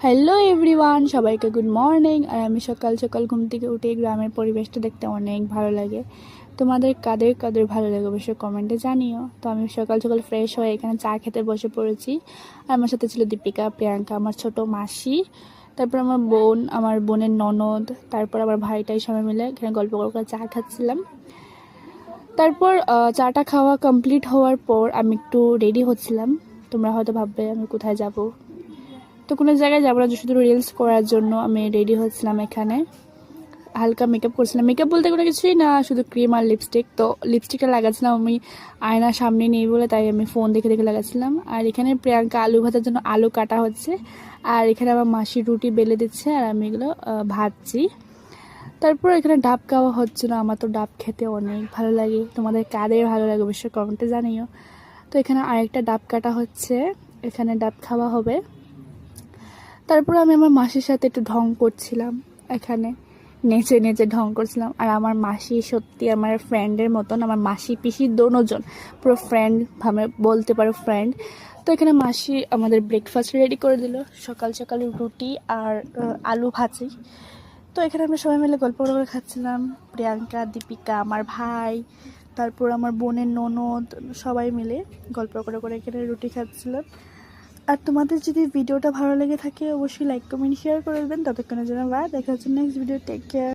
Hello everyone, সবাইকে good morning. আর আমি সকাল সকাল ঘুম থেকে উঠে গ্রামের পরিবেশটা দেখতে অনেক ভালো লাগে। তোমাদের কাদের কাদের ভালো লাগে অবশ্যই কমেন্টে জানিও। তো আমি সকাল সকাল ফ্রেশ হয়ে এখানে চা খেতে বসে পড়েছি। আর আমার সাথে ছিল দীপিকা, প্রিয়াঙ্কা, আমার ছোট মাসি, তারপর আমার বোন, আমার বোনের ননদ, তারপর আমার ভাইটাই সবাই মিলে এখানে গল্প করে চা খাচ্ছিলাম। তারপর চাটা খাওয়া কমপ্লিট হওয়ার পর আমি একটু রেডি হচ্ছিলাম। তোমরা হয়তো ভাববে আমি কোথায় যাব, তো কোনো জায়গায় যাবো না, শুধু রিলস করার জন্য আমি রেডি হচ্ছিলাম। এখানে হালকা মেকআপ করছিলাম, মেকআপ বলতে কোনো কিছুই না, শুধু ক্রিম আর লিপস্টিক। তো লিপস্টিকটা লাগাচ্ছিলাম আমি আয়নার সামনে নেই বলে, তাই আমি ফোন দেখে দেখে লাগাচ্ছিলাম। আর এখানে প্রিয়াঙ্কা আলু ভাজার জন্য আলু কাটা হচ্ছে, আর এখানে আমার মাসি রুটি বেলে দিচ্ছে, আর আমি এগুলো ভাজছি। তারপর এখানে ডাব খাওয়া হচ্ছিলো। আমার তো ডাব খেতে অনেক ভালো লাগে, তোমাদের কাদের ভালো লাগে অবশ্যই কমেন্টে জানিও। তো এখানে আরেকটা ডাব কাটা হচ্ছে, এখানে ডাব খাওয়া হবে। তারপর আমি আমার মাসির সাথে একটু ঢং করছিলাম, এখানে নেচে নেচে ঢং করছিলাম। আর আমার মাসি সত্যি আমার ফ্রেন্ডের মতন, আমার মাসি পিসি দোনোজন পুরো ফ্রেন্ড ভাবে বলতে পারো, ফ্রেন্ড। তো এখানে মাসি আমাদের ব্রেকফাস্ট রেডি করে দিল, সকাল সকাল রুটি আর আলু ভাজি। তো এখানে আমরা সবাই মিলে গল্প করে খাচ্ছিলাম, প্রিয়াঙ্কা, দীপিকা, আমার ভাই, তারপর আমার বোনের ননদ, সবাই মিলে গল্প করে করে এখানে রুটি খাচ্ছিলাম। আর তোমাদের যদি ভিডিওটা ভালো লেগে থাকে অবশ্যই লাইক কমেন্ট শেয়ার করে দেবেন। ততক্ষণের জন্য বাই, দেখা হচ্ছে নেক্সট ভিডিও। Take care.